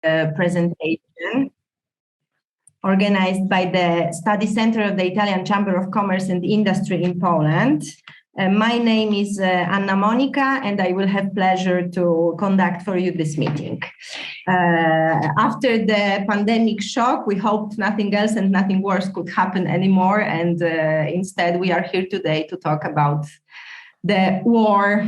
presentation organized by the Study Center of the Italian Chamber of Commerce and Industry in Poland. My name is Anna Monica, and I will have pleasure to conduct for you this meeting. After the pandemic shock, we hoped nothing else and nothing worse could happen anymore, and instead we are here today to talk about the war.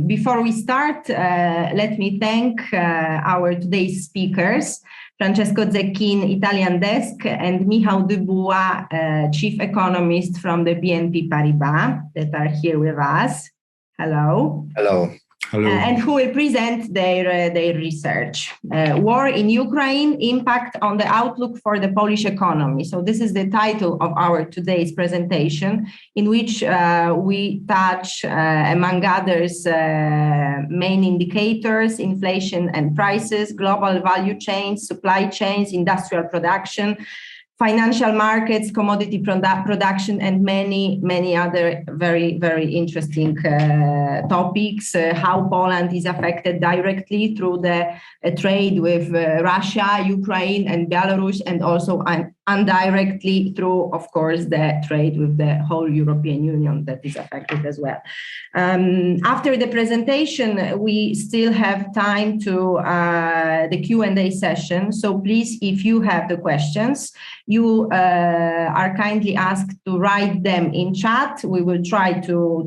Before we start, let me thank our today's speakers, Francesco Zecchin, Italian desk, and Michał Dubois, chief economist from the BNP Paribas, that are here with us. Hello. Hello. Hello. And who will present their research. War in Ukraine, impact on the outlook for the Polish economy. So this is the title of our today's presentation, in which we touch, among others, main indicators, inflation and prices, global value chains, supply chains, industrial production, financial markets, commodity production, and many other very, very interesting topics. How Poland is affected directly through the trade with Russia, Ukraine, and Belarus, and also indirectly through, of course, the trade with the whole European Union that is affected as well. After the presentation, we still have time to the Q&A session. So please, if you have the questions, you are kindly asked to write them in chat. We will try to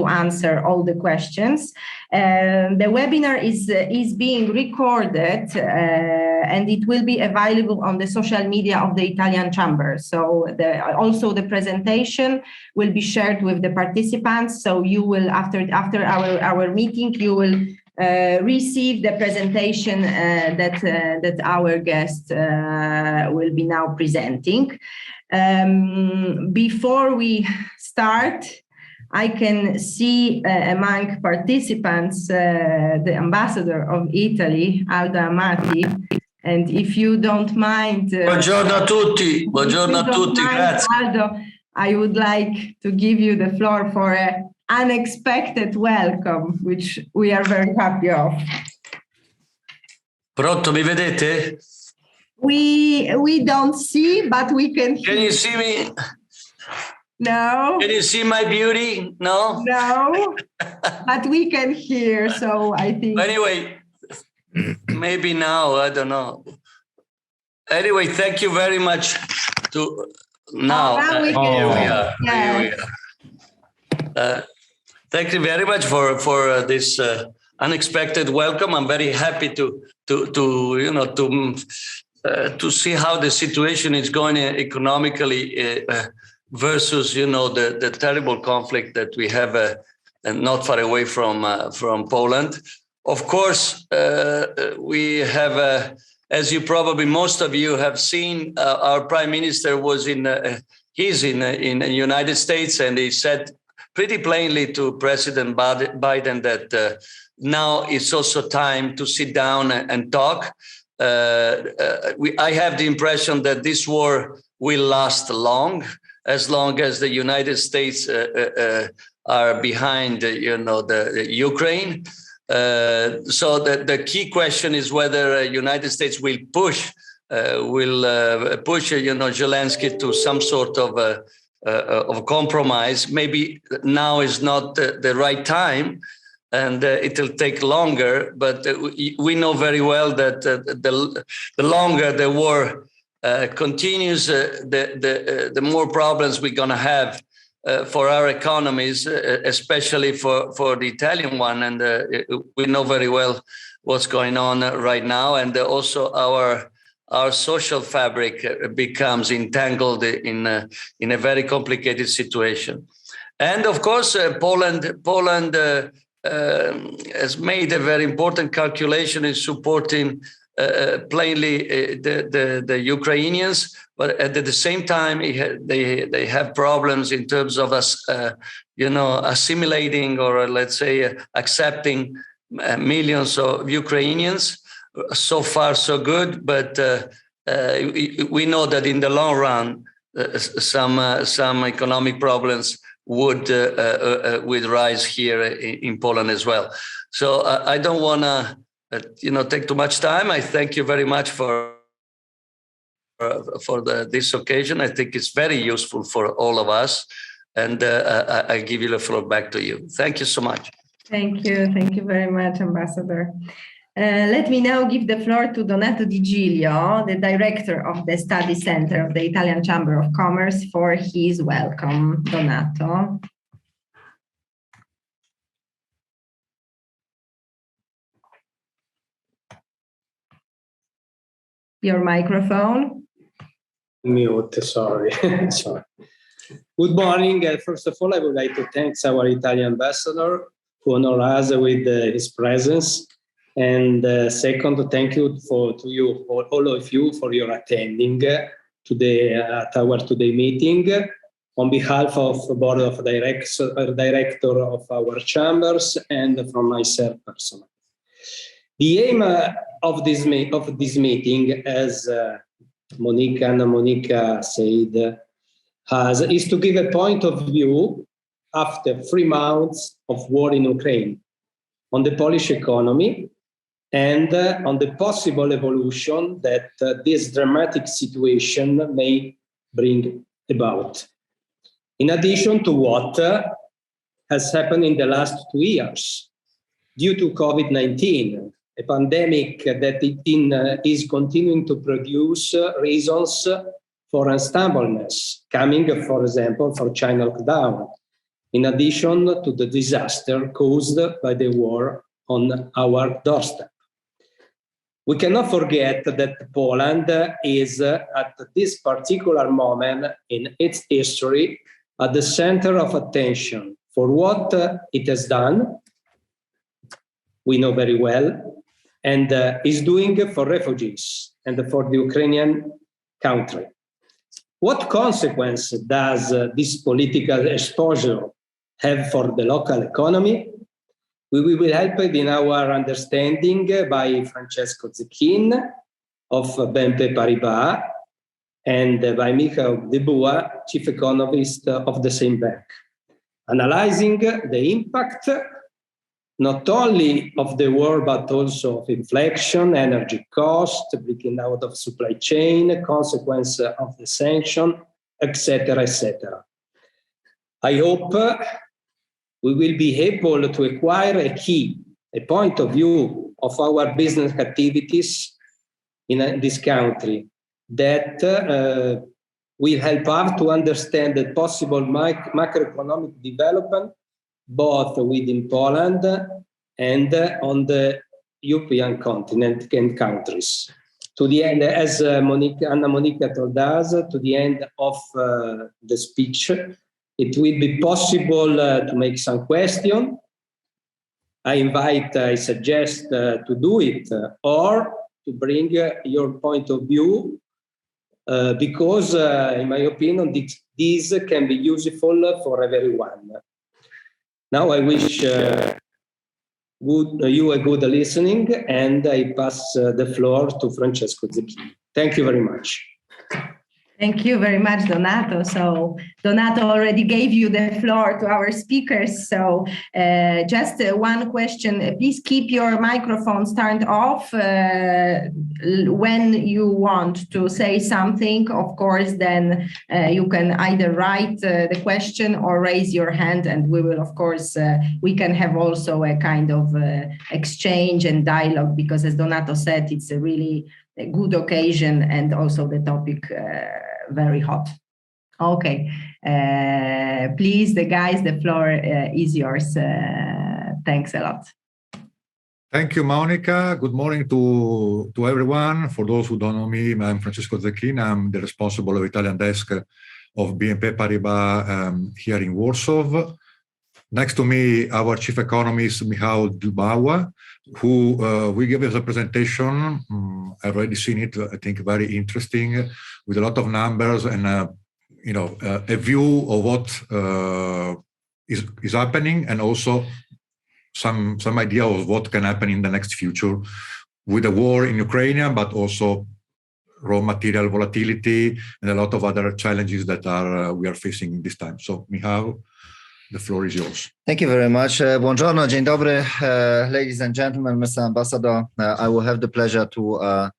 answer all the questions. The webinar is being recorded and it will be available on the social media of the Italian Chamber. So also the presentation will be shared with the participants. So you will, after our meeting, you will receive the presentation that our guest will be now presenting. Before we start, I can see among participants the ambassador of Italy, Aldo Amati. And if you don't mind... Buongiorno a tutti, buongiorno a tutti, grazie. Aldo, I would like to give you the floor for an unexpected welcome, which we are very happy of. Pronto, mi vedete? We don't see, but we can hear. Can you see me? No. Can you see my beauty? No? No, but we can hear, so I think... Anyway, maybe now, I don't know. Anyway, thank you very much to... Now we can. Here we are. Yeah. Here we are. Thank you very much for this unexpected welcome. I'm very happy to see how the situation is going economically versus the terrible conflict that we have not far away from Poland. Of course, we have. As you probably most of you have seen, our prime minister was he's in the United States, and he said pretty plainly to President Biden that now it's also time to sit down and talk. I have the impression that this war will last as long as the United States are behind, the Ukraine. So the key question is whether United States will push Zelensky to some sort of compromise. Maybe now is not the right time, and it'll take longer. But we know very well that the longer the war continues, the more problems we're going to have. For our economies, especially for the Italian one, and we know very well what's going on right now, and also our social fabric becomes entangled in a very complicated situation. And of course, Poland has made a very important calculation in supporting plainly the Ukrainians, but at the same time they have problems in terms of assimilating, or let's say accepting millions of Ukrainians. So far so good, but we know that in the long run some economic problems would rise here in Poland as well. So I don't want to take too much time. I thank you very much for this occasion. I think it's very useful for all of us. And I give you the floor back to you. Thank you so much. Thank you. Thank you very much, Ambassador. Let me now give the floor to Donato Di Giglio, the director of the Study Center of the Italian Chamber of Commerce, for his welcome. Donato. Your microphone. Mute, sorry. Sorry. Good morning. First of all, I would like to thank our Italian ambassador who honored us with his presence. And second, thank you all of you, for your attending today at our today meeting. On behalf of the board of director of our chambers and from myself personally. The aim of this meeting, as Monica said, is to give a point of view after 3 months of war in Ukraine on the Polish economy and on the possible evolution that this dramatic situation may bring about. In addition to what has happened in the last 2 years due to COVID-19, a pandemic that is continuing to produce reasons for unstableness, coming, for example, from China lockdown, in addition to the disaster caused by the war on our doorstep. We cannot forget that Poland is, at this particular moment in its history, at the center of attention for what it has done, we know very well, and is doing for refugees and for the Ukrainian country. What consequence does this political exposure have for the local economy? We will be helped in our understanding by Francesco Zecchin of BNP Paribas and by Michael De Boa, chief economist of the same bank, analyzing the impact not only of the war, but also of inflation, energy cost, breaking out of supply chain, consequence of the sanction, etc., etc. I hope we will be able to acquire a point of view of our business activities in this country that will help us to understand the possible macroeconomic development both within Poland and on the European continent and countries. To the end, as Anna Monica told us, to the end of the speech, it will be possible to make some questions. I suggest to do it or to bring your point of view because, in my opinion, this can be useful for everyone. Now I wish you a good listening, and I pass the floor to Francesco Zecchin. Thank you very much. Thank you very much, Donato. So Donato already gave you the floor to our speakers. So just one question, please keep your microphones turned off when you want to say something. Of course, then you can either write the question or raise your hand, and we will, of course, we can have also a kind of exchange and dialogue, because as Donato said, it's a really a good occasion and also the topic very hot. Okay, please, the guys, the floor is yours. Thanks a lot. Thank you, Monica. Good morning to everyone. For those who don't know me, I'm Francesco Zecchin. I'm the responsible of Italian desk of BNP Paribas here in Warsaw. Next to me, our chief economist, Michał Dubawa, who will give us a presentation. I've already seen it, I think very interesting, with a lot of numbers and a view of what is happening, and also some idea of what can happen in the next future with the war in Ukraine, but also raw material volatility and a lot of other challenges that we are facing this time. So, Michał. The floor is yours. Thank you very much. Buongiorno, dzień dobry, ladies and gentlemen, Mr. Ambassador. I will have the pleasure to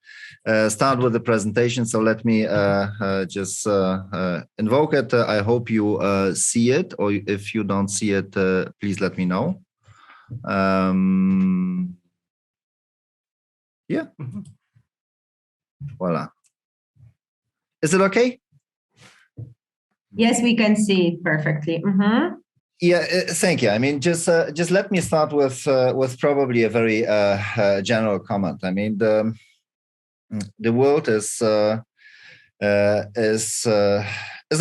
start with the presentation. So let me just invoke it. I hope you see it, or if you don't see it, please let me know. Yeah. Voila. Is it okay? Yes, we can see it perfectly. Yeah, thank you. I mean, just let me start with probably a very general comment. I mean, the world is in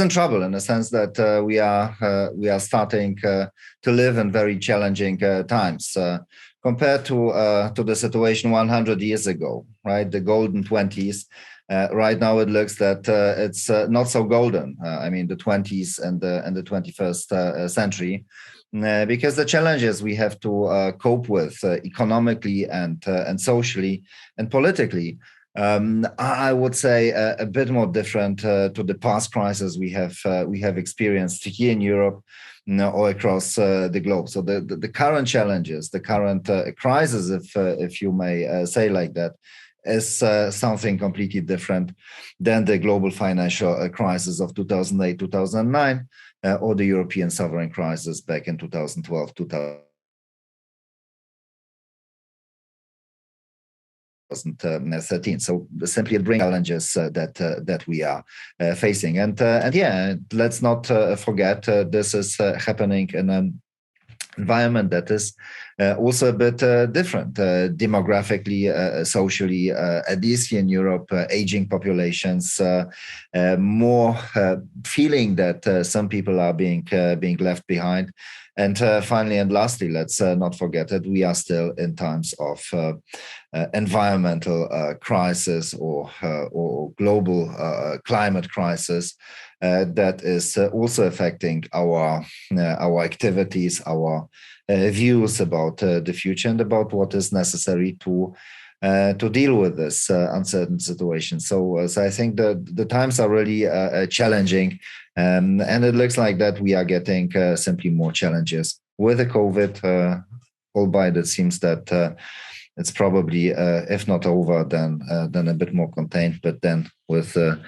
trouble in the sense that we are starting to live in very challenging times compared to the situation 100 years ago, right? The golden 20s. Right now, it looks that it's not so golden. I mean, the 20s and the 21st century, because the challenges we have to cope with economically and socially and politically, I would say a bit more different to the past crises we have experienced here in Europe or across the globe. So the current challenges, the current crisis, if you may say like that, is something completely different than the global financial crisis of 2008, 2009, or the European sovereign crisis back in 2012, 2013. So simply it brings challenges that we are facing. And yeah, let's not forget this is happening in an environment that is also a bit different demographically, socially, at least here in Europe, aging populations, more feeling that some people are being left behind. And finally, and lastly, let's not forget that we are still in times of environmental crisis or global climate crisis that is also affecting our activities, our views about the future and about what is necessary to deal with this uncertain situation. So I think the times are really challenging, and it looks like that we are getting simply more challenges with the COVID, albeit it seems that it's probably, if not over, then a bit more contained, but then with a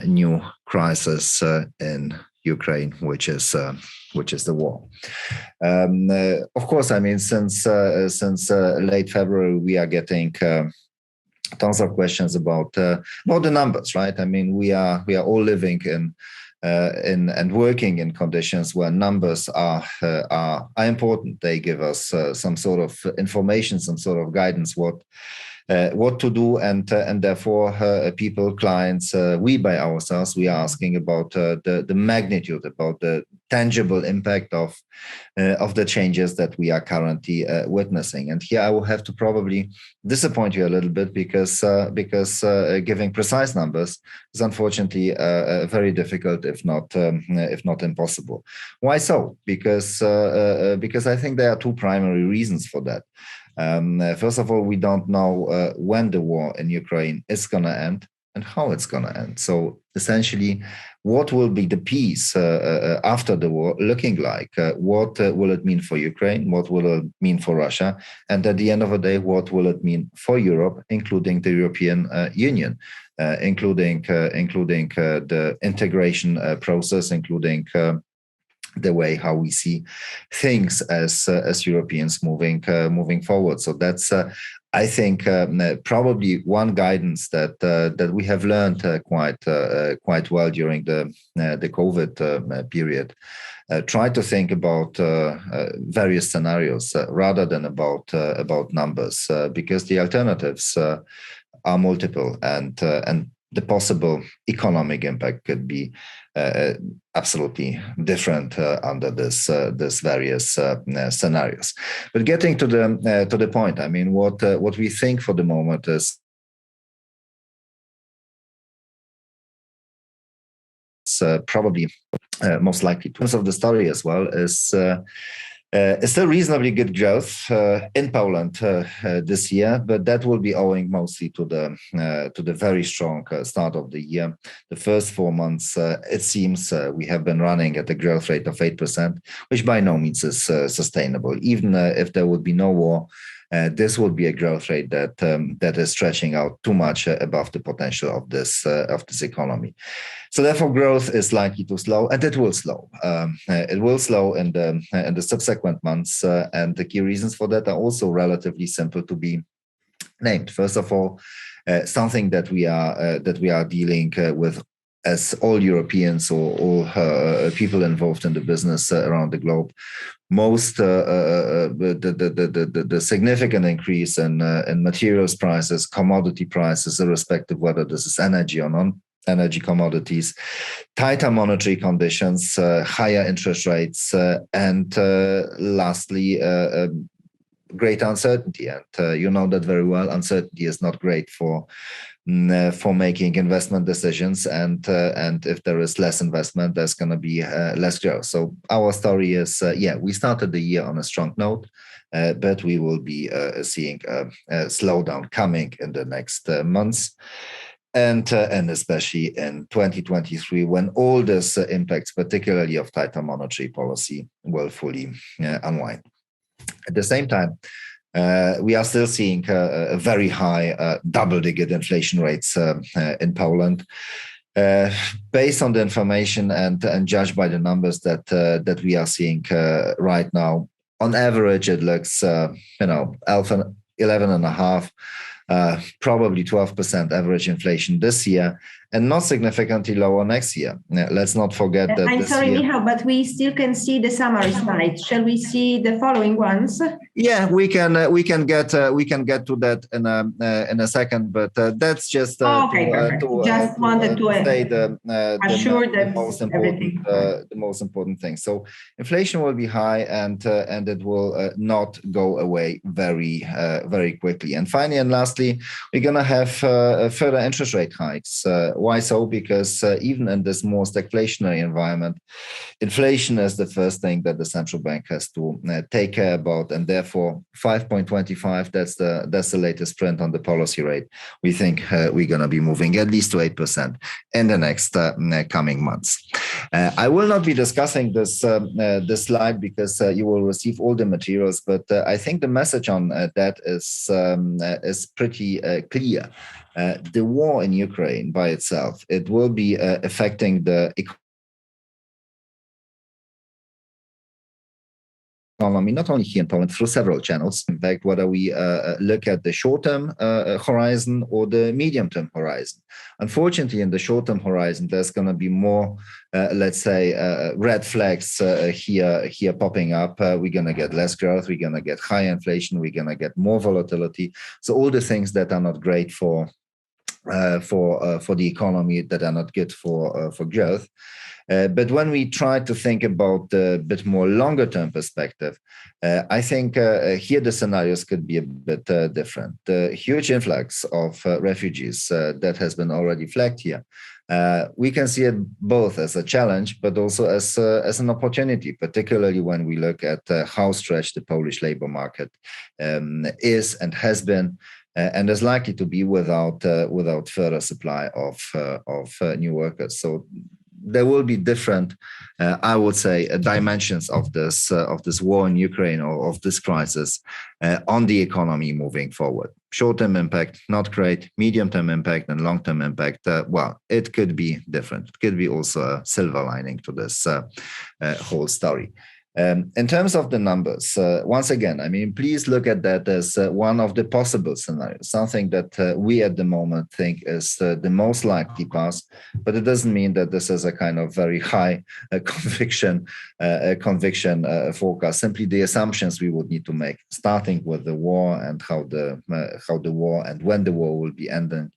new crisis in Ukraine, which is the war. Of course, I mean, since late February, we are getting tons of questions about the numbers, right? I mean, we are all living in and working in conditions where numbers are important. They give us some sort of information, some sort of guidance, what to do, and therefore people, clients, we by ourselves, we are asking about the magnitude, about the tangible impact of the changes that we are currently witnessing. And here I will have to probably disappoint you a little bit because giving precise numbers is unfortunately very difficult, if not impossible. Why so? Because I think there are two primary reasons for that. First of all, we don't know when the war in Ukraine is going to end and how it's going to end. So essentially, what will be the peace after the war looking like? What will it mean for Ukraine? What will it mean for Russia? And at the end of the day, what will it mean for Europe, including the European Union, including the integration process, including the way how we see things as Europeans moving forward. So that's I think probably one guidance that we have learned quite well during the COVID period. Try to think about various scenarios rather than about numbers, because the alternatives are multiple, and the possible economic impact could be absolutely different under this various scenarios. But getting to the point, I mean, what we think for the moment is probably most likely, in terms of the story as well, is Still reasonably good growth in Poland this year, but that will be owing mostly to the very strong start of the year. The first 4 months, it seems we have been running at a growth rate of 8%, which by no means is sustainable. Even if there would be no war, this would be a growth rate that is stretching out too much above the potential of this economy. So therefore, growth is likely to slow, and it will slow. It will slow in the subsequent months, and the key reasons for that are also relatively simple to be named. First of all, something that we are dealing with as all Europeans or all people involved in the business around the globe. Most the significant increase in materials prices, commodity prices, irrespective whether this is energy or non-energy commodities, tighter monetary conditions, higher interest rates, and lastly, great uncertainty. And you know that very well. Uncertainty is not great for making investment decisions, and if there is less investment, there's going to be less growth. So our story is, we started the year on a strong note, but we will be seeing a slowdown coming in the next months, and especially in 2023, when all this impacts, particularly of tighter monetary policy, will fully unwind. At the same time, we are still seeing a very high double-digit inflation rates in Poland. Based on the information and judged by the numbers that we are seeing right now, on average, it looks 11.5%, probably 12% average inflation this year, and not significantly lower next year. Let's not forget that. I'm sorry, Michał, but we still can see the summary slide. Shall we see the following ones? Yeah, we can get to that in a second, but that's just just wanted to say the most important thing. So inflation will be high, and it will not go away very quickly. And finally and lastly, we're going to have further interest rate hikes. Why so? Because even in this more stagflationary environment, inflation is the first thing that the central bank has to take care about, and therefore 5.25, that's the latest print on the policy rate. We think we're going to be moving at least to 8% in the next coming months. I will not be discussing this slide because you will receive all the materials, but I think the message on that is pretty clear. The war in Ukraine by itself, it will be affecting the economy, not only here in Poland, through several channels. In fact, whether we look at the short-term horizon or the medium-term horizon. Unfortunately, in the short-term horizon, there's going to be more, red flags here popping up. We're going to get less growth. We're going to get higher inflation. We're going to get more volatility. So all the things that are not great for the economy, that are not good for growth. But when we try to think about the bit more longer term perspective, I think here the scenarios could be a bit different. The huge influx of refugees that has been already flagged here, we can see it both as a challenge, but also as an opportunity, particularly when we look at how stretched the Polish labor market is and has been, and is likely to be without further supply of new workers. So there will be different, I would say, dimensions of this war in Ukraine, or of this crisis on the economy moving forward. Short-term impact, not great. Medium-term impact and long-term impact, it could be different. It could be also a silver lining to this whole story. In terms of the numbers, once again, I mean, please look at that as one of the possible scenarios, something that we at the moment think is the most likely path, but it doesn't mean that this is a kind of very high conviction forecast. Simply the assumptions we would need to make, starting with the war and how the war and when the war will be ending,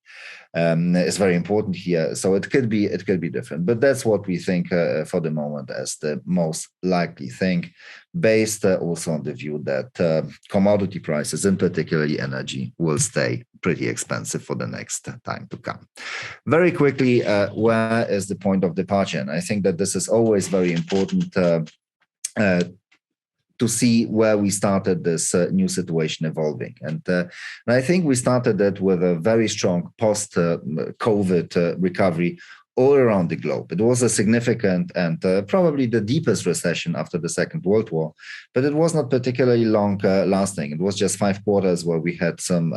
is very important here. So it could be different, but that's what we think for the moment as the most likely thing, based also on the view that commodity prices, and particularly energy, will stay pretty expensive for the next time to come. Very quickly, where is the point of departure? And I think that this is always very important to see where we started this new situation evolving. And I think we started it with a very strong post-COVID recovery all around the globe. It was a significant and probably the deepest recession after the Second World War, but it was not particularly long lasting. It was just 5 quarters where we had some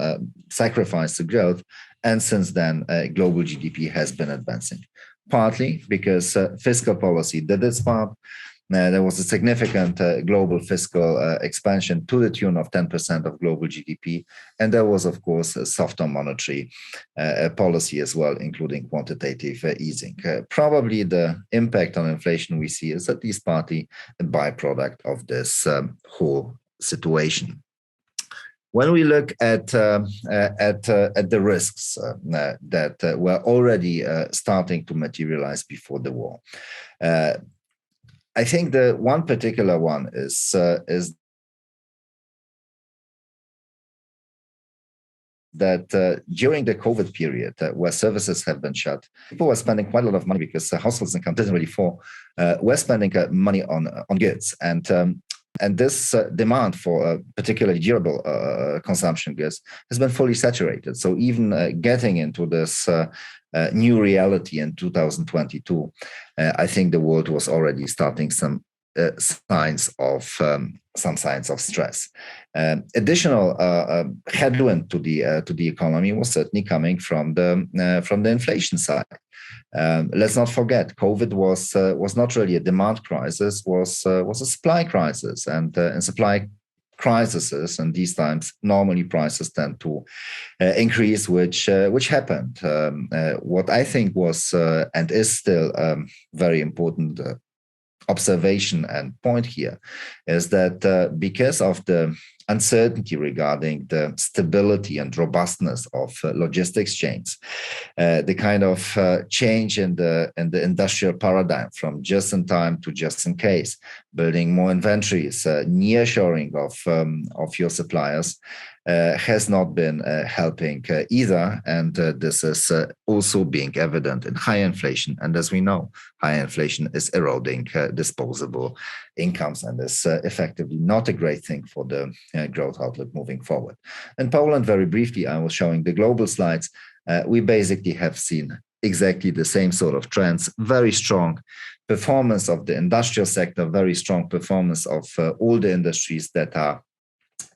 sacrifice to growth. And since then, global GDP has been advancing, partly because fiscal policy did its part. There was a significant global fiscal expansion to the tune of 10% of global GDP. And there was, of course, a softer monetary policy as well, including quantitative easing. Probably the impact on inflation we see is at least partly a byproduct of this whole situation. When we look at the risks that were already starting to materialize before the war, I think the one particular one is that during the COVID period, where services have been shut, people were spending quite a lot of money because households' income didn't really fall. Were spending money on goods, and this demand for particularly durable consumption goods has been fully saturated. So even getting into this new reality in 2022, I think the world was already starting some signs of stress. Additional headwind to the economy was certainly coming from the inflation side. Let's not forget, COVID was not really a demand crisis, was a supply crisis, and in supply crises and these times normally prices tend to increase, which happened. What I think was and is still very important observation and point here is that because of the uncertainty regarding the stability and robustness of logistics chains, the kind of change in the industrial paradigm from just in time to just in case, building more inventories, nearshoring of your suppliers has not been helping either. And this is also being evident in high inflation. And as we know, high inflation is eroding disposable incomes and is effectively not a great thing for the growth outlook moving forward. In Poland, very briefly, I was showing the global slides. We basically have seen exactly the same sort of trends, very strong performance of the industrial sector, very strong performance of all the industries that are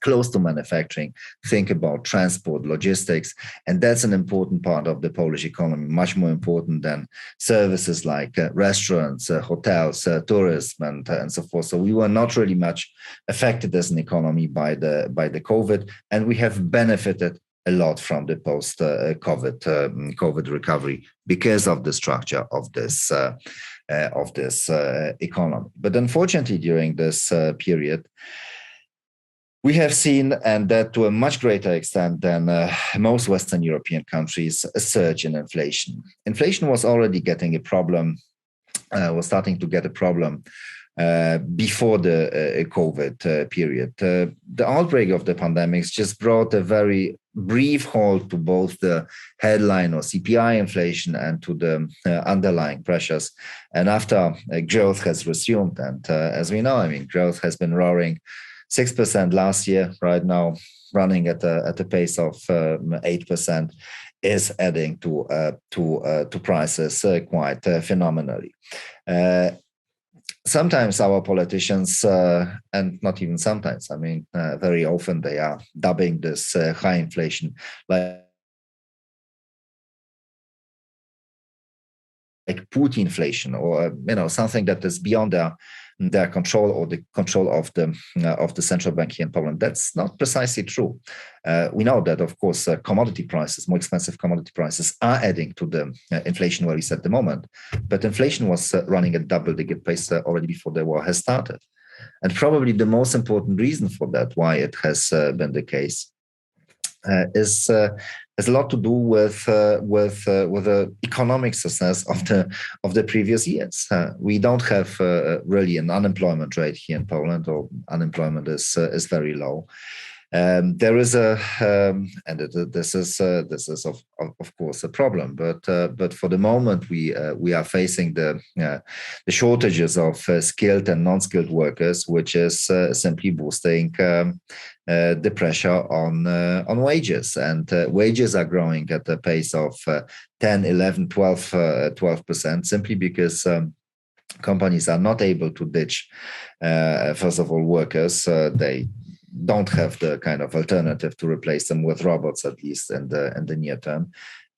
close to manufacturing. Think about transport, logistics, and that's an important part of the Polish economy, much more important than services like restaurants, hotels, tourism, and so forth. So we were not really much affected as an economy by the COVID, and we have benefited a lot from the post-COVID recovery because of the structure of this economy. But unfortunately, during this period, we have seen, and that to a much greater extent than most Western European countries, a surge in inflation. Inflation was already getting a problem, was starting to get a problem before the COVID period. The outbreak of the pandemics just brought a very brief halt to both the headline or CPI inflation and to the underlying pressures. And after growth has resumed, and as we know, I mean, growth has been roaring 6% last year, right now running at a pace of 8%, is adding to prices quite phenomenally. Sometimes our politicians, and not even sometimes, I mean, very often they are dubbing this high inflation like Putin inflation, or something that is beyond their control or the control of the central bank here in Poland. That's not precisely true. We know that, of course, commodity prices, more expensive commodity prices, are adding to the inflation worries at the moment. But inflation was running at double-digit pace already before the war has started. And probably the most important reason for that, why it has been the case, has a lot to do with the economic success of the previous years. We don't have really an unemployment rate here in Poland, or unemployment is very low. There is this is of course a problem, but for the moment we are facing the shortages of skilled and non-skilled workers, which is simply boosting the pressure on wages, and wages are growing at a pace of 10, 11, 12%, simply because companies are not able to ditch, first of all, workers. They don't have the kind of alternative to replace them with robots, at least in the near term.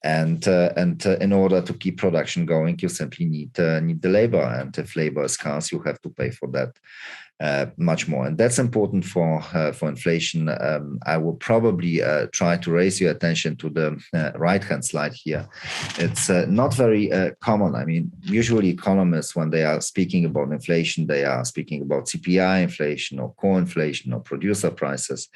And in order to keep production going, you simply need the labor. And if labor is scarce, you have to pay for that much more. And that's important for inflation. I will probably try to raise your attention to the right-hand slide here. It's not very common. I mean, usually economists, when they are speaking about inflation, they are speaking about CPI inflation or core inflation or producer prices.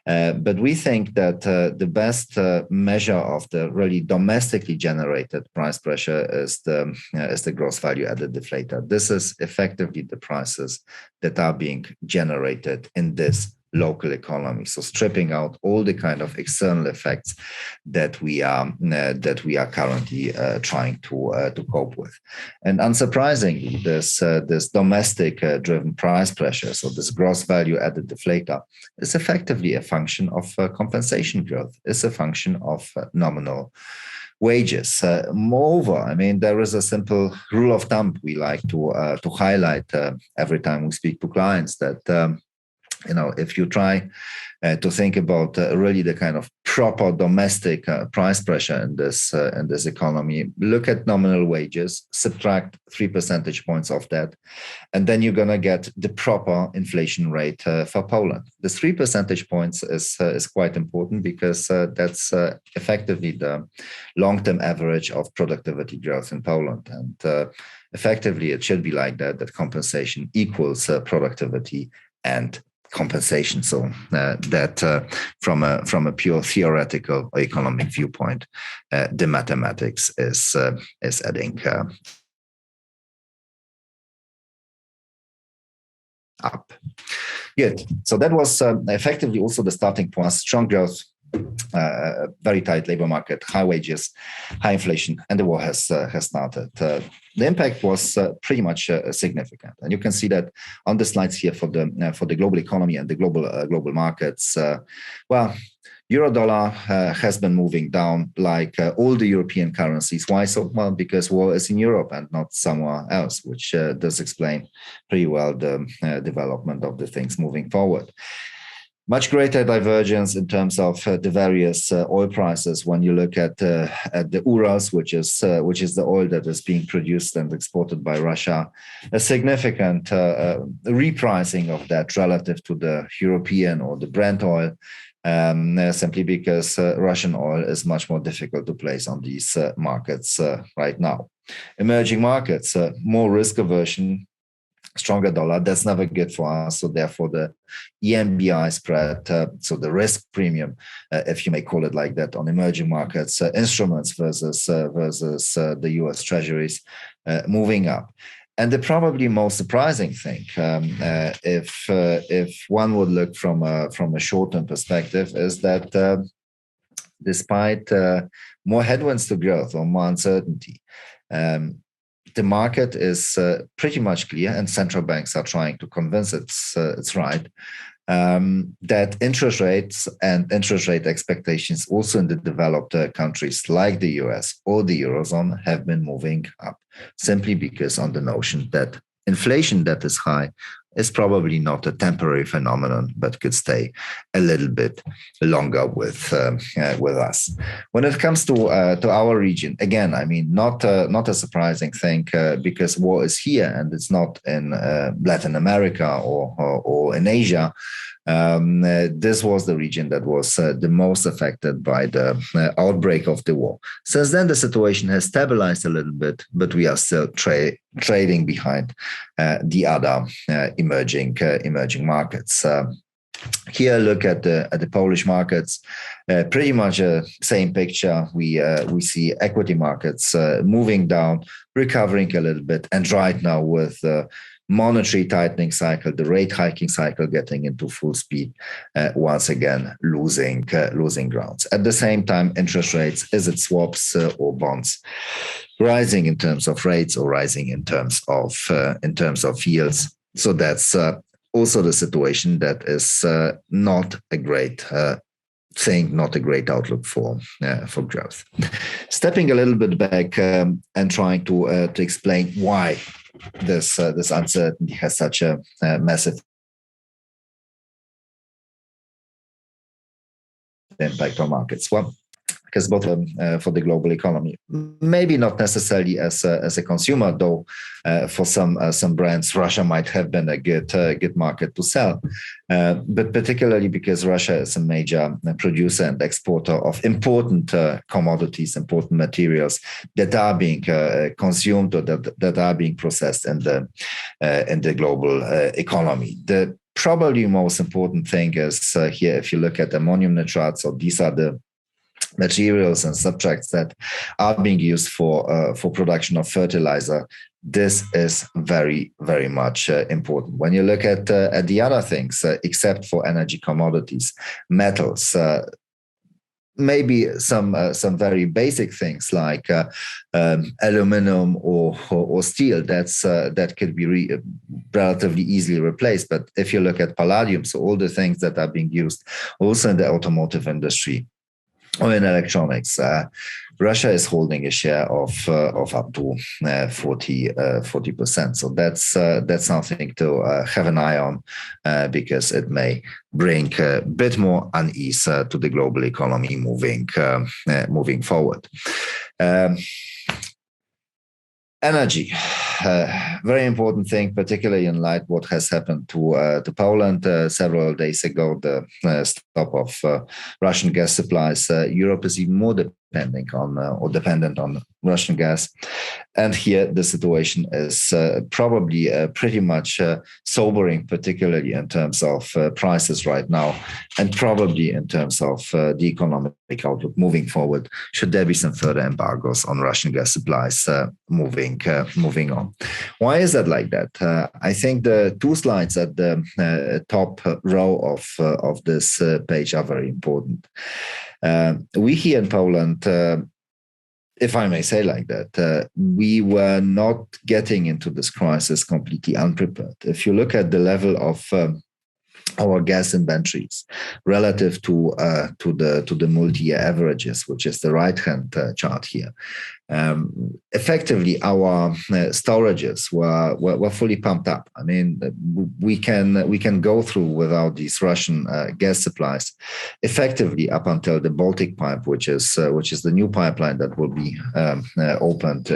But we think that the best measure of the really domestically generated price pressure is the gross value added deflator. This is effectively the prices that are being generated in this local economy. So stripping out all the kind of external effects that we are currently trying to cope with. And unsurprisingly, this domestic driven price pressure, so this gross value added deflator, is effectively a function of compensation growth. It's a function of nominal wages. Moreover, I mean, there is a simple rule of thumb we like to highlight every time we speak to clients, that if you try to think about really the kind of proper domestic price pressure in this economy, look at nominal wages, subtract 3 percentage points of that, and then you're going to get the proper inflation rate for Poland. The 3 percentage points is quite important, because that's effectively the long-term average of productivity growth in Poland. And effectively, it should be like that compensation equals productivity and compensation. So that from a pure theoretical or economic viewpoint, the mathematics is adding up. Good. So that was effectively also the starting point. Strong growth, very tight labor market, high wages, high inflation, and the war has started. The impact was pretty much significant, and you can see that on the slides here for the global economy and the global markets. Euro dollar has been moving down like all the European currencies. Why so? Well, because war is in Europe and not somewhere else, which does explain pretty well the development of the things moving forward. Much greater divergence in terms of the various oil prices when you look at the Urals, which is the oil that is being produced and exported by Russia. A significant repricing of that relative to the European or the Brent oil, simply because Russian oil is much more difficult to place on these markets right now. Emerging markets, more risk aversion, stronger dollar, that's never good for us. So therefore the EMBI spread, so the risk premium, if you may call it like that, on emerging markets, instruments versus the US treasuries, moving up. And the probably most surprising thing, if one would look from a short-term perspective, is that despite more headwinds to growth or more uncertainty, the market is pretty much clear, and central banks are trying to convince it's right, that interest rates and interest rate expectations also in the developed countries like the US or the Eurozone have been moving up, simply because on the notion that inflation that is high is probably not a temporary phenomenon, but could stay a little bit longer with us. When it comes to our region, again, I mean, not a surprising thing, because war is here and it's not in Latin America or in Asia. This was the region that was the most affected by the outbreak of the war. Since then, the situation has stabilized a little bit, but we are still trading behind the other emerging markets. Here, look at the Polish markets. Pretty much same picture. We see equity markets moving down, recovering a little bit, and right now with monetary tightening cycle, the rate hiking cycle getting into full speed, once again losing grounds. At the same time, interest rates, is it swaps or bonds, rising in terms of rates or rising in terms of yields. So that's also the situation that is not a great thing, not a great outlook for growth. Stepping a little bit back and trying to explain why this uncertainty has such a massive impact on markets. Well, because both for the global economy, maybe not necessarily as a consumer, though for some brands, Russia might have been a good market to sell, but particularly because Russia is a major producer and exporter of important commodities, important materials that are being consumed or that are being processed in the global economy. The probably most important thing is here, if you look at ammonium nitrate, so these are the materials and substrates that are being used for production of fertilizer. This is very, very much important. When you look at the other things, except for energy commodities, metals, maybe some very basic things like aluminum or steel that could be relatively easily replaced. But if you look at palladium, so all the things that are being used also in the automotive industry or in electronics, Russia is holding a share of up to 40%. So that's something to have an eye on, because it may bring a bit more unease to the global economy moving forward. Energy, very important thing, particularly in light what has happened to Poland several days ago, the stop of Russian gas supplies. Europe is even more dependent on Russian gas, and here the situation is probably pretty much sobering, particularly in terms of prices right now, and probably in terms of the economic outlook moving forward, should there be some further embargoes on Russian gas supplies moving on. Why is that like that? I think the two slides at the top row of this page are very important. We here in Poland, if I may say like that, we were not getting into this crisis completely unprepared. If you look at the level of our gas inventories relative to the multi-year averages, which is the right-hand chart here, effectively our storages were fully pumped up. I mean, we can go through without these Russian gas supplies effectively up until the Baltic pipe, which is the new pipeline that will be opened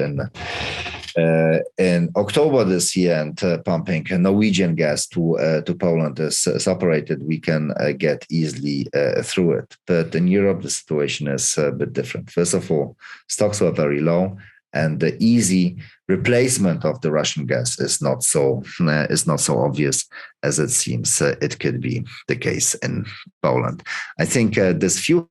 in October this year, and pumping Norwegian gas to Poland is operated. We can get easily through it. But in Europe, the situation is a bit different. First of all, stocks were very low, and the easy replacement of the Russian gas is not so obvious as it seems it could be the case in Poland. I think this few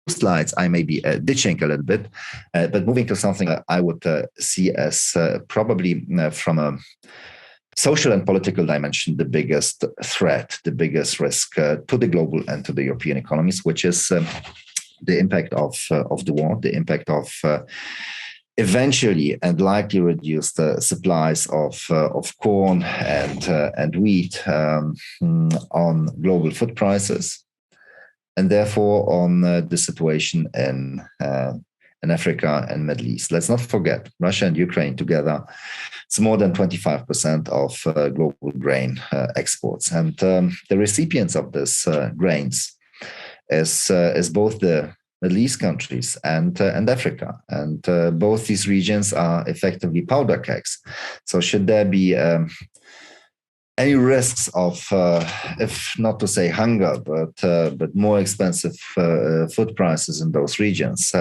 slides I may be ditching a little bit, but moving to something I would see as probably from a social and political dimension, the biggest threat, the biggest risk to the global and to the European economies, which is the impact of the war, the impact of eventually and likely reduced supplies of corn and wheat on global food prices, and therefore on the situation in Africa and Middle East. Let's not forget, Russia and Ukraine together, it's more than 25% of global grain exports. And the recipients of this grains is both the Middle East countries and Africa. And both these regions are effectively powder kegs. So should there be any risks of, if not to say hunger, but more expensive food prices in those regions,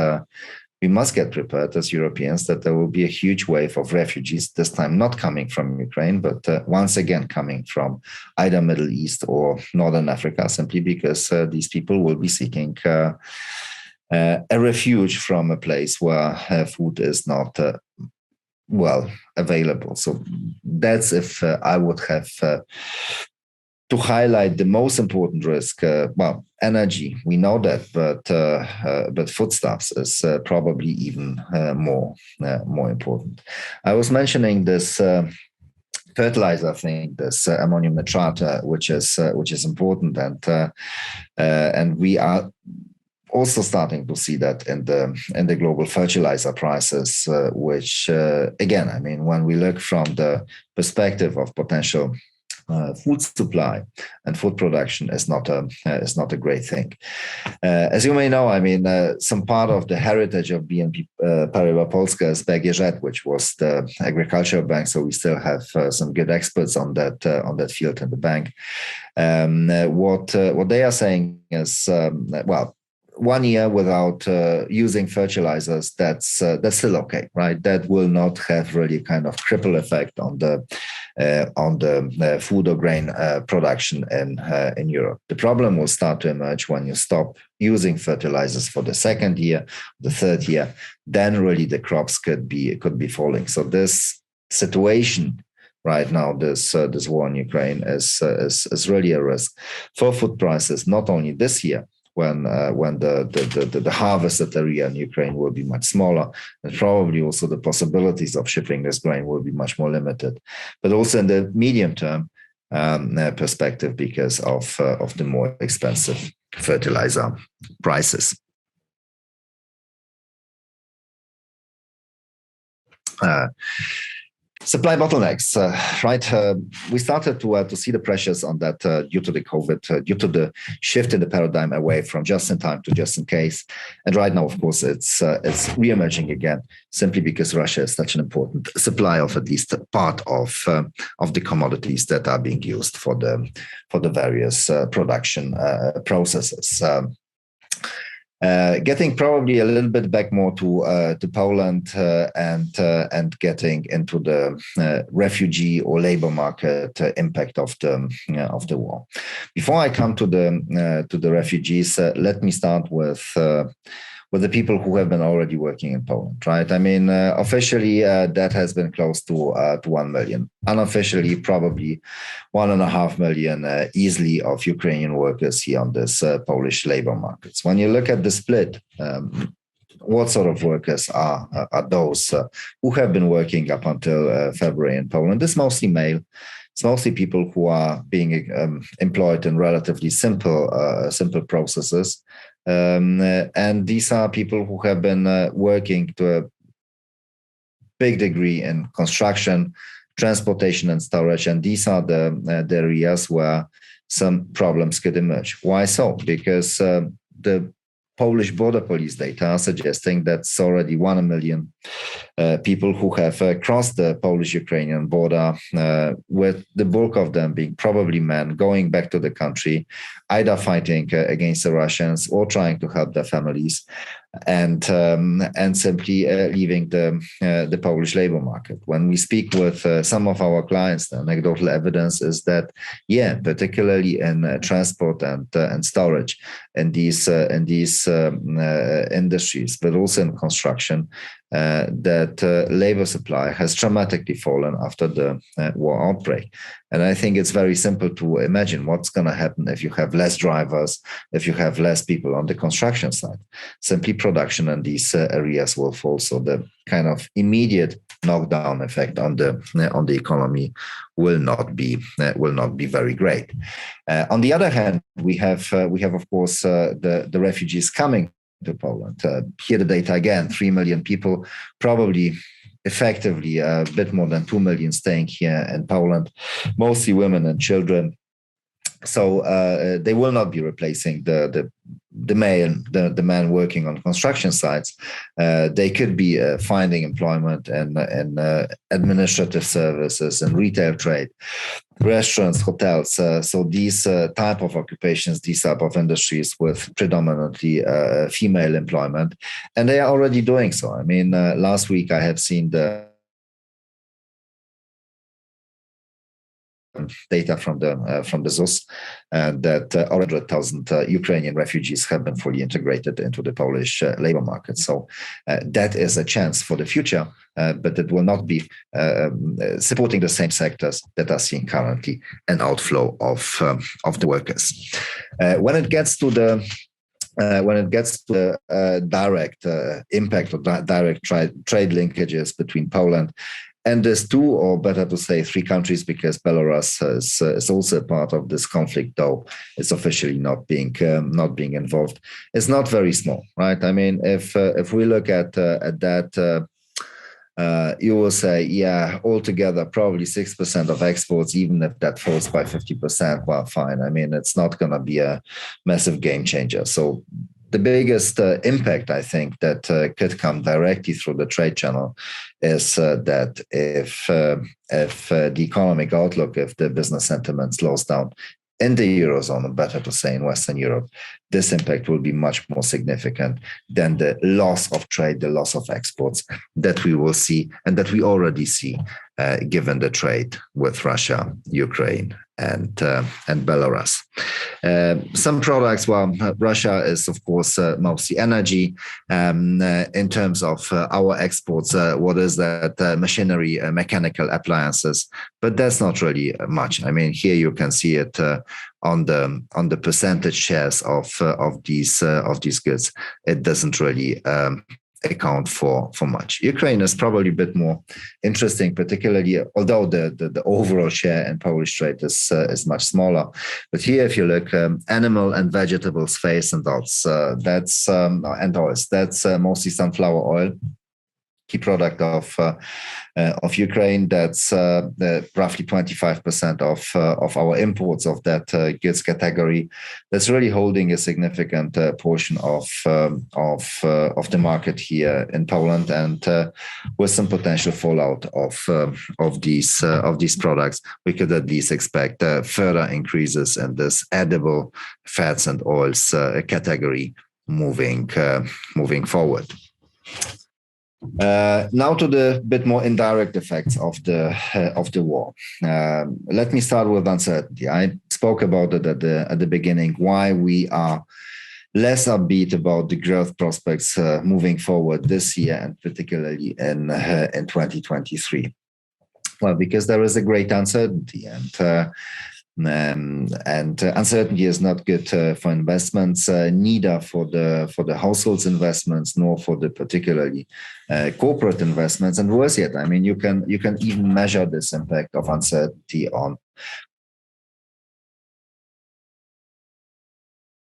we must get prepared as Europeans that there will be a huge wave of refugees, this time not coming from Ukraine, but once again coming from either Middle East or Northern Africa, simply because these people will be seeking a refuge from a place where food is not well available. So that's if I would have to highlight the most important risk. Well, energy, we know that, but foodstuffs is probably even more important. I was mentioning this fertilizer thing, this ammonium nitrate, which is important, and we are also starting to see that in the global fertilizer prices, which again, I mean, when we look from the perspective of potential food supply and food production, is not a great thing. As you may know, I mean, some part of the heritage of BNP Paribas Polska is BGŻ, which was the agricultural bank. So we still have some good experts on that field in the bank. What they are saying is, well, 1 year without using fertilizers, that's still okay, right? That will not have really kind of cripple effect on the food or grain production in Europe. The problem will start to emerge when you stop using fertilizers for the second year, the third year. Then really the crops could be falling. So this situation right now, this war in Ukraine is really a risk for food prices, not only this year, when the harvested area in Ukraine will be much smaller, and probably also the possibilities of shipping this grain will be much more limited, but also in the medium term perspective because of the more expensive fertilizer prices. Supply bottlenecks, right? We started to see the pressures on that due to the COVID, due to the shift in the paradigm away from just in time to just in case. And right now, of course, it's re-emerging again, simply because Russia is such an important supplier of at least part of the commodities that are being used for the various production processes. Getting probably a little bit back more to Poland and getting into the refugee or labor market impact of the war. Before I come to the refugees, let me start with the people who have been already working in Poland, right? I mean, officially that has been close to 1 million. Unofficially, probably 1.5 million easily of Ukrainian workers here on this Polish labor markets. When you look at the split, what sort of workers are those who have been working up until February in Poland? It's mostly male. It's mostly people who are being employed in relatively simple processes. And these are people who have been working to a big degree in construction, transportation, and storage. And these are the areas where some problems could emerge. Why so? Because the Polish border police data are suggesting that's already 1 million people who have crossed the Polish-Ukrainian border, with the bulk of them being probably men going back to the country, either fighting against the Russians or trying to help their families, and simply leaving the Polish labor market. When we speak with some of our clients, the anecdotal evidence is that, yeah, particularly in transport and storage, in these industries, but also in construction, that labor supply has dramatically fallen after the war outbreak. And I think it's very simple to imagine what's going to happen if you have less drivers, if you have less people on the construction side. Simply production in these areas will fall. So the kind of immediate knockdown effect on the economy will not be very great. On the other hand, we have of course the refugees coming to Poland. Here the data again: 3 million people, probably effectively a bit more than 2 million staying here in Poland, mostly women and children. So they will not be replacing the man working on construction sites. They could be finding employment in administrative services and retail trade, restaurants, hotels. So these type of occupations, these type of industries with predominantly female employment, and they are already doing so. I mean, last week I have seen data from the ZUS that 100,000 Ukrainian refugees have been fully integrated into the Polish labor market. So that is a chance for the future, but it will not be supporting the same sectors that are seeing currently an outflow of the workers. When it gets to the direct impact or direct trade linkages between Poland and these two, or better to say three countries, because Belarus is also a part of this conflict, though it's officially not being involved. It's not very small, right? I mean, if we look at that. You will say, yeah, altogether, probably 6% of exports, even if that falls by 50%, well, fine. I mean, it's not going to be a massive game changer. So the biggest impact, I think, that could come directly through the trade channel is that if the economic outlook, if the business sentiment slows down in the Eurozone, or better to say in Western Europe, this impact will be much more significant than the loss of trade, the loss of exports that we will see and that we already see, given the trade with Russia, Ukraine, and Belarus. Some products, well, Russia is, of course, mostly energy. In terms of our exports, what is that? Machinery, mechanical appliances, but that's not really much. I mean, here you can see it on the percentage shares of these goods. It doesn't really account for much. Ukraine is probably a bit more interesting, particularly although the overall share in Polish trade is much smaller. But here, if you look, animal and vegetables, face and oils, that's mostly sunflower oil. Key product of Ukraine. That's roughly 25% of our imports of that goods category. That's really holding a significant portion of the market here in Poland, and with some potential fallout of these products, we could at least expect further increases in this edible fats and oils category moving forward. Now to the bit more indirect effects of the war. Let me start with uncertainty. I spoke about it at the beginning, why we are less upbeat about the growth prospects moving forward this year, and particularly in 2023. Well, because there is a great uncertainty, and uncertainty is not good for investments, neither for the households investments, nor for the particularly corporate investments. And worse yet, I mean, you can even measure this impact of uncertainty on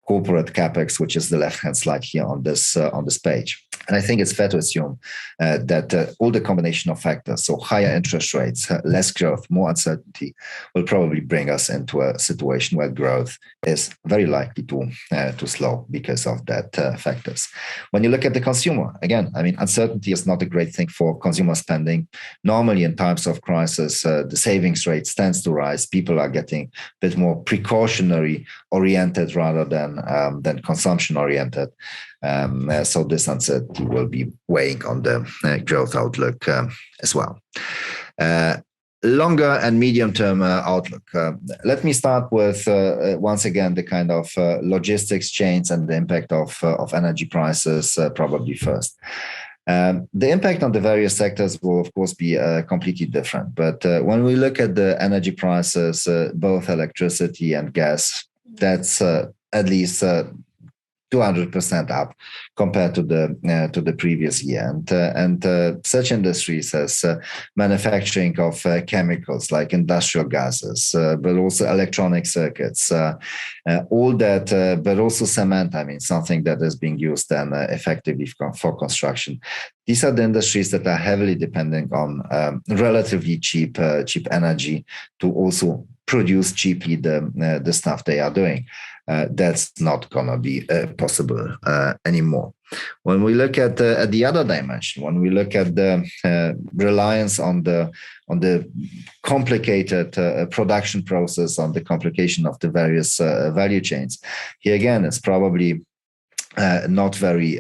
corporate capex, which is the left-hand slide here on this page. And I think it's fair to assume that all the combination of factors, so higher interest rates, less growth, more uncertainty, will probably bring us into a situation where growth is very likely to slow because of that factors. When you look at the consumer, again, I mean, uncertainty is not a great thing for consumer spending. Normally, in times of crisis, the savings rate tends to rise. People are getting a bit more precautionary oriented rather than consumption oriented. So this uncertainty will be weighing on the growth outlook as well. Longer and medium-term outlook. Let me start with, once again, the kind of logistics chains and the impact of energy prices probably first. The impact on the various sectors will, of course, be completely different. But when we look at the energy prices, both electricity and gas, that's at least 200% up compared to the previous year, and such industries as manufacturing of chemicals like industrial gases, but also electronic circuits, all that, but also cement. I mean, something that is being used then effectively for construction. These are the industries that are heavily dependent on relatively cheap energy to also produce cheaply the stuff they are doing. That's not going to be possible anymore. When we look at the other dimension, when we look at the reliance on the complicated production process, on the complication of the various value chains, here again, it's probably not very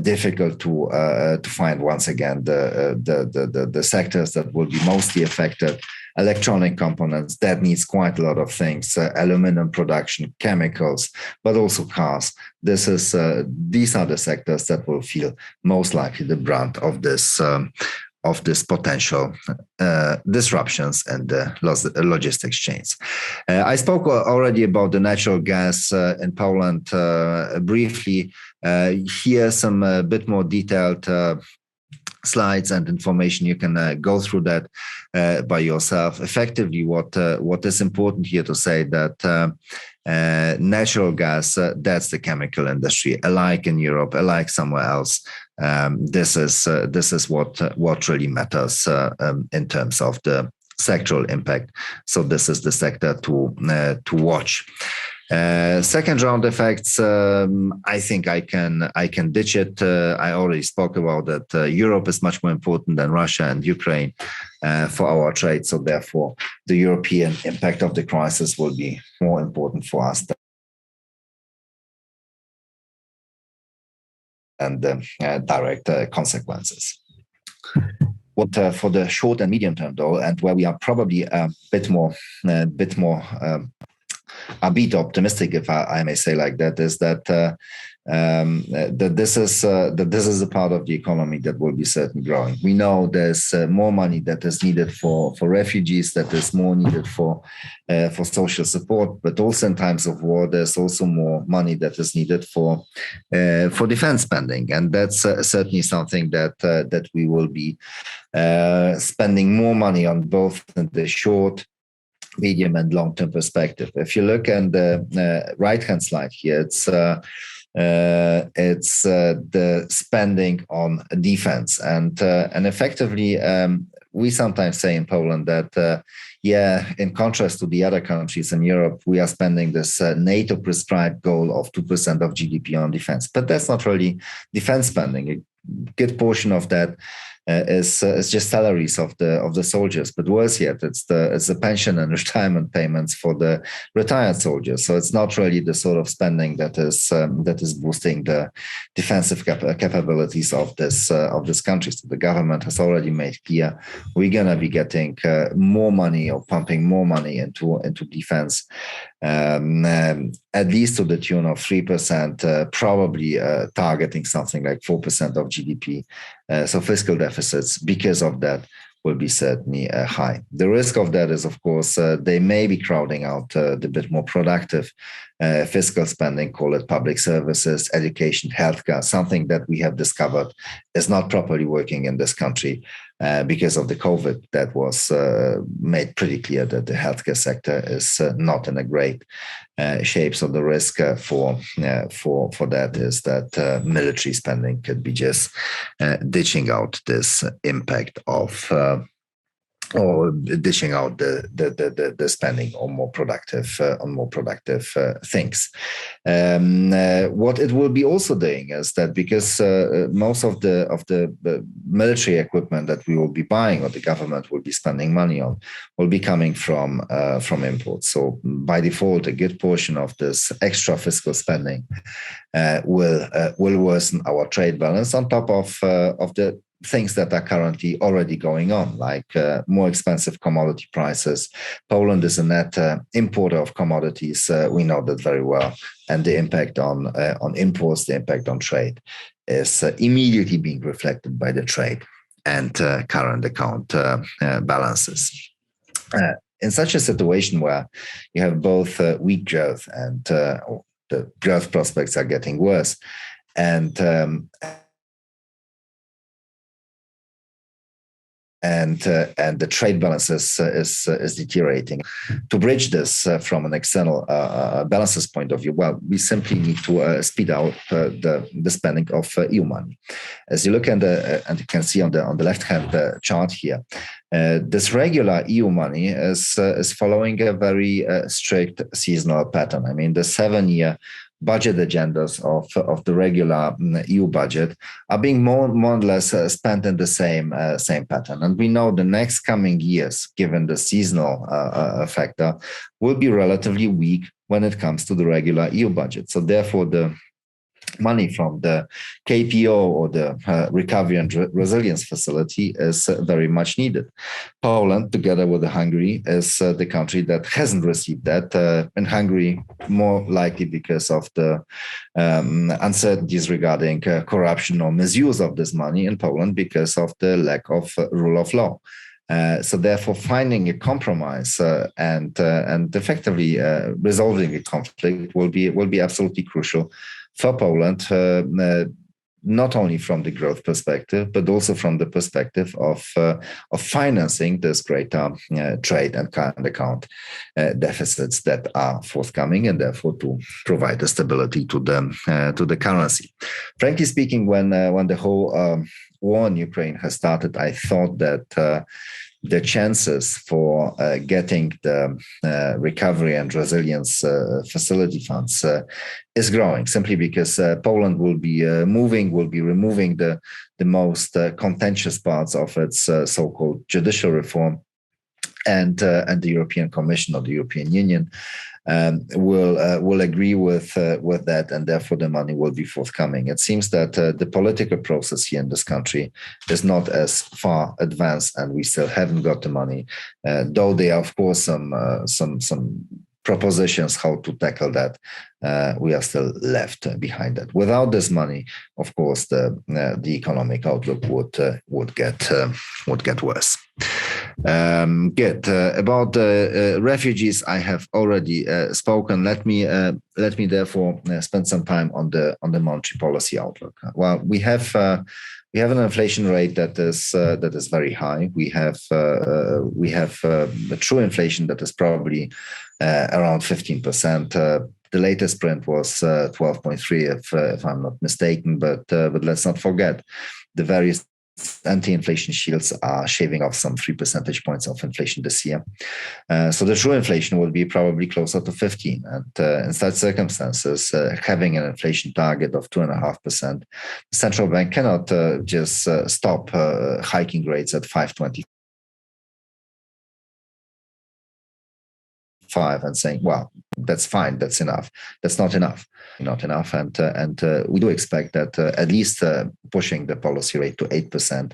difficult to find once again the sectors that will be mostly affected. electronic components, that needs quite a lot of things, aluminum production, chemicals, but also cars. These are the sectors that will feel most likely the brunt of this potential disruptions and the logistics chains. I spoke already about the natural gas in Poland briefly. Here some bit more detailed slides and information. You can go through that by yourself. Effectively, what is important here to say that natural gas, that's the chemical industry, alike in Europe, alike somewhere else. This is what really matters in terms of the sectoral impact. So this is the sector to watch. Second round effects, I think I can ditch it. I already spoke about that. Europe is much more important than Russia and Ukraine for our trade. So therefore, the European impact of the crisis will be more important for us than the direct consequences. What for the short and medium term, though, and where we are probably a bit more a bit optimistic, if I may say like that, is that this is a part of the economy that will be certainly growing. We know there's more money that is needed for refugees, that is more needed for social support, but also in times of war, there's also more money that is needed for defense spending, and that's certainly something that we will be spending more money on, both in the short, medium and long-term perspective. If you look at the right-hand slide here, it's the spending on defense, and effectively, we sometimes say in Poland that in contrast to the other countries in Europe, we are spending this NATO prescribed goal of 2% of GDP on defense, but that's not really defense spending. A good portion of that is just salaries of the soldiers, but worse yet, it's the pension and retirement payments for the retired soldiers. So it's not really the sort of spending that is boosting the defensive capabilities of this country. So the government has already made clear we're gonna be getting more money, or pumping more money into defense, at least to the tune of 3%, probably targeting something like 4% of GDP. So fiscal deficits, because of that, will be certainly high. The risk of that is, of course, they may be crowding out the bit more productive fiscal spending, call it public services, education, healthcare, something that we have discovered is not properly working in this country because of the COVID. That was made pretty clear that the healthcare sector is not in a great shape. So the risk for that is that military spending could be just ditching out this impact of or dishing out the spending on more productive things. What it will be also doing is that, because most of the military equipment that we will be buying, or the government will be spending money on, will be coming from imports. So by default, a good portion of this extra fiscal spending will worsen our trade balance, on top of the things that are currently already going on, like more expensive commodity prices. Poland is a net importer of commodities. We know that very well. And the impact on imports, the impact on trade, is immediately being reflected by the trade and current account balances. In such a situation where you have both weak growth and the growth prospects are getting worse, and the trade balance is deteriorating. To bridge this from an external balances point of view, well, we simply need to speed out the spending of EU money. As you look and you can see on the left-hand chart here, this regular EU money is following a very strict seasonal pattern. I mean, the 7-year budget agendas of the regular EU budget are being more or less spent in the same pattern. And we know the next coming years, given the seasonal factor, will be relatively weak when it comes to the regular EU budget. So therefore, the money from the KPO or the Recovery and Resilience Facility is very much needed. Poland, together with Hungary, is the country that hasn't received that. In Hungary, more likely because of the uncertainties regarding corruption or misuse of this money. In Poland, because of the lack of rule of law. So therefore, finding a compromise and effectively resolving a conflict will be absolutely crucial for Poland, not only from the growth perspective, but also from the perspective of financing this greater trade and current account deficits that are forthcoming, and therefore to provide the stability to the currency. Frankly speaking, when the whole war in Ukraine has started, I thought that the chances for getting the recovery and resilience facility funds is growing, simply because Poland will be removing the most contentious parts of its so-called judicial reform, and the European Commission or the European Union will agree with that, and therefore the money will be forthcoming. It seems that the political process here in this country is not as far advanced, and we still haven't got the money. Though there are, of course, some propositions how to tackle that, we are still left behind that. Without this money, of course, the economic outlook would get worse. Good. About the refugees, I have already spoken. Let me therefore spend some time on the monetary policy outlook. Well, we have an inflation rate that is very high. We have a true inflation that is probably around 15%. The latest print was 12.3, if I'm not mistaken. But let's not forget, the various anti-inflation shields are shaving off some 3 percentage points of inflation this year. So the true inflation will be probably closer to 15. And in such circumstances, having an inflation target of 2.5%, the central bank cannot just stop hiking rates at 5.25 and saying, well, that's fine, that's enough. That's not enough. And we do expect that at least pushing the policy rate to 8%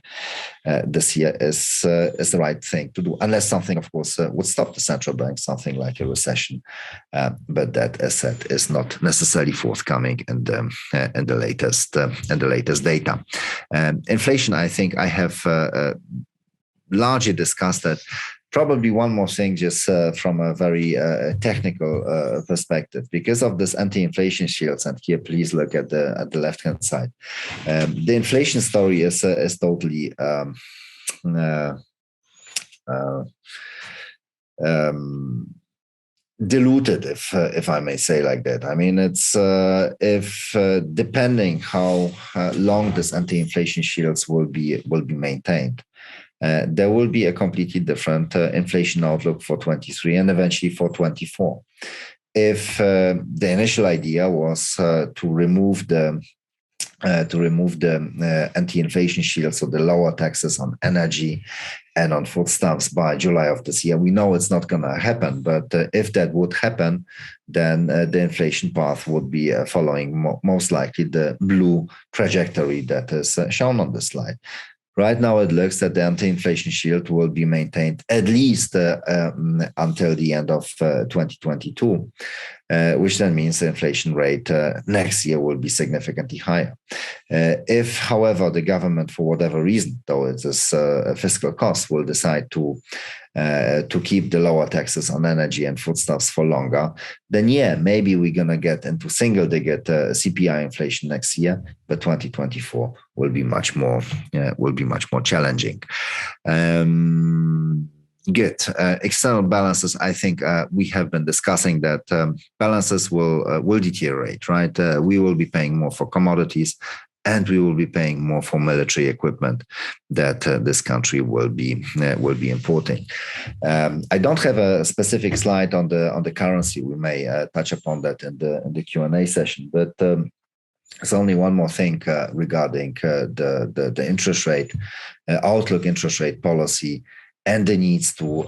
this year is the right thing to do, unless something, of course, would stop the central bank, something like a recession. But that, as said, is not necessarily forthcoming in the latest data. Inflation, I think I have largely discussed that. Probably one more thing, just from a very technical perspective, because of this anti-inflation shields, and here please look at the left-hand side. The inflation story is totally diluted, if I may say like that. I mean, it's depending how long this anti-inflation shields will be maintained. There will be a completely different inflation outlook for 23 and eventually for 24. If the initial idea was to remove the anti-inflation shield, so the lower taxes on energy and on foodstuffs by July of this year, we know it's not going to happen. But if that would happen, then the inflation path would be following most likely the blue trajectory that is shown on the slide. Right now, it looks that the anti-inflation shield will be maintained at least until the end of 2022, which then means the inflation rate next year will be significantly higher. If, however, the government, for whatever reason, though it is a fiscal cost, will decide to keep the lower taxes on energy and foodstuffs for longer, then yeah, maybe we're gonna get into single-digit CPI inflation next year, but 2024 will be much more challenging. Good. External balances, I think we have been discussing that balances will deteriorate, right? We will be paying more for commodities, and we will be paying more for military equipment that this country will be importing. I don't have a specific slide on the currency. We may touch upon that in the Q&A session, but there's only one more thing regarding the interest rate outlook, interest rate policy, and the needs to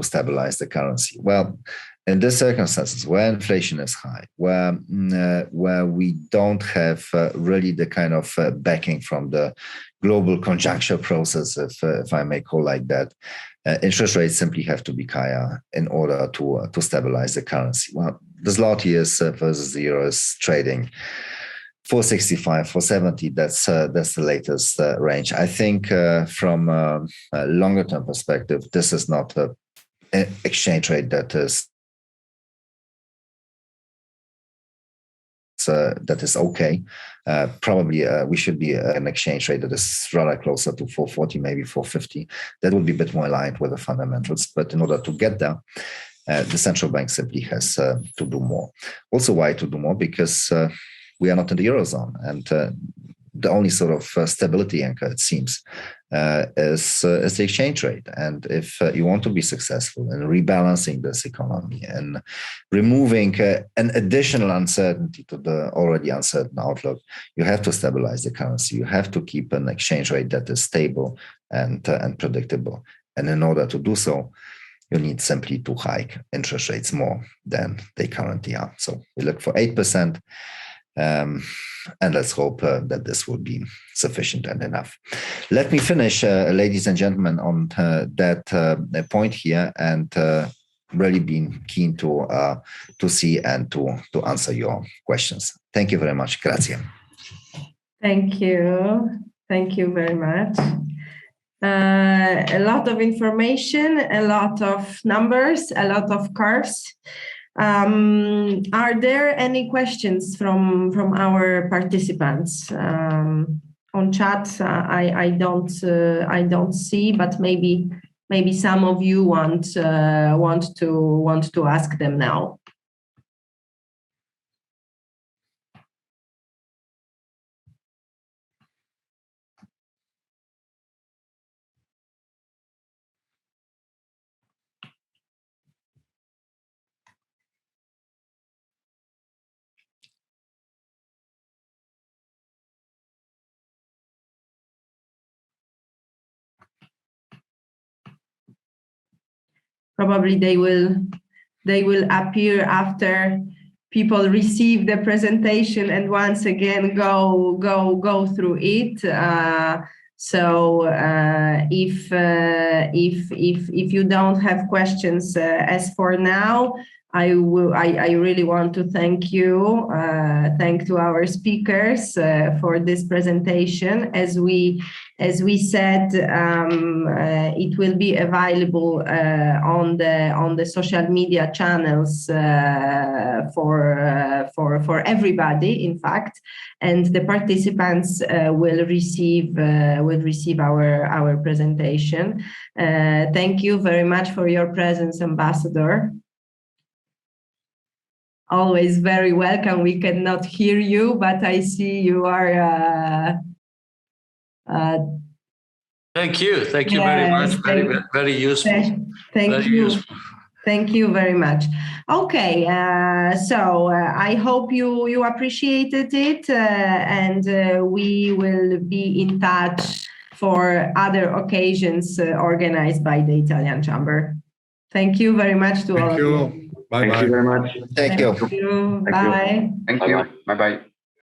stabilize the currency. Well, in these circumstances where inflation is high, where we don't have really the kind of backing from the global conjuncture process, if I may call like that, interest rates simply have to be higher in order to stabilize the currency. Well, the zloty is versus the euro is trading 465, 470. That's the latest range. I think from a longer term perspective, this is not an exchange rate that is okay. Probably we should be an exchange rate that is rather closer to 440, maybe 450. That would be a bit more aligned with the fundamentals. But in order to get there, the central bank simply has to do more. Also, why to do more? Because we are not in the Eurozone. And the only sort of stability anchor, it seems, is the exchange rate. And if you want to be successful in rebalancing this economy and removing an additional uncertainty to the already uncertain outlook, you have to stabilize the currency. You have to keep an exchange rate that is stable and predictable. And in order to do so, you need simply to hike interest rates more than they currently are. So we look for 8%. And let's hope that this will be sufficient and enough. Let me finish, ladies and gentlemen, on that point here, and really being keen to see and to answer your questions. Thank you very much. Grazie. Thank you. Thank you very much. A lot of information, a lot of numbers, a lot of curves. Are there any questions from our participants on chat? I don't see, but maybe some of you want to ask them now. Probably they will appear after people receive the presentation and once again go through it. So if you don't have questions as for now, I really want to thank to our speakers for this presentation. As we said, it will be available on the social media channels for everybody, in fact, and the participants will receive our presentation. Thank you very much for your presence, Ambassador. Always very welcome. We cannot hear you, but I see you are. Thank you very much. Very useful. Thank you. Thank you very much. Okay, so I hope you appreciated it, and we will be in touch for other occasions organized by the Italian Chamber. Thank you very much to all of you. Bye-bye. Thank you very much. Thank you. Bye. Thank you. Bye-bye.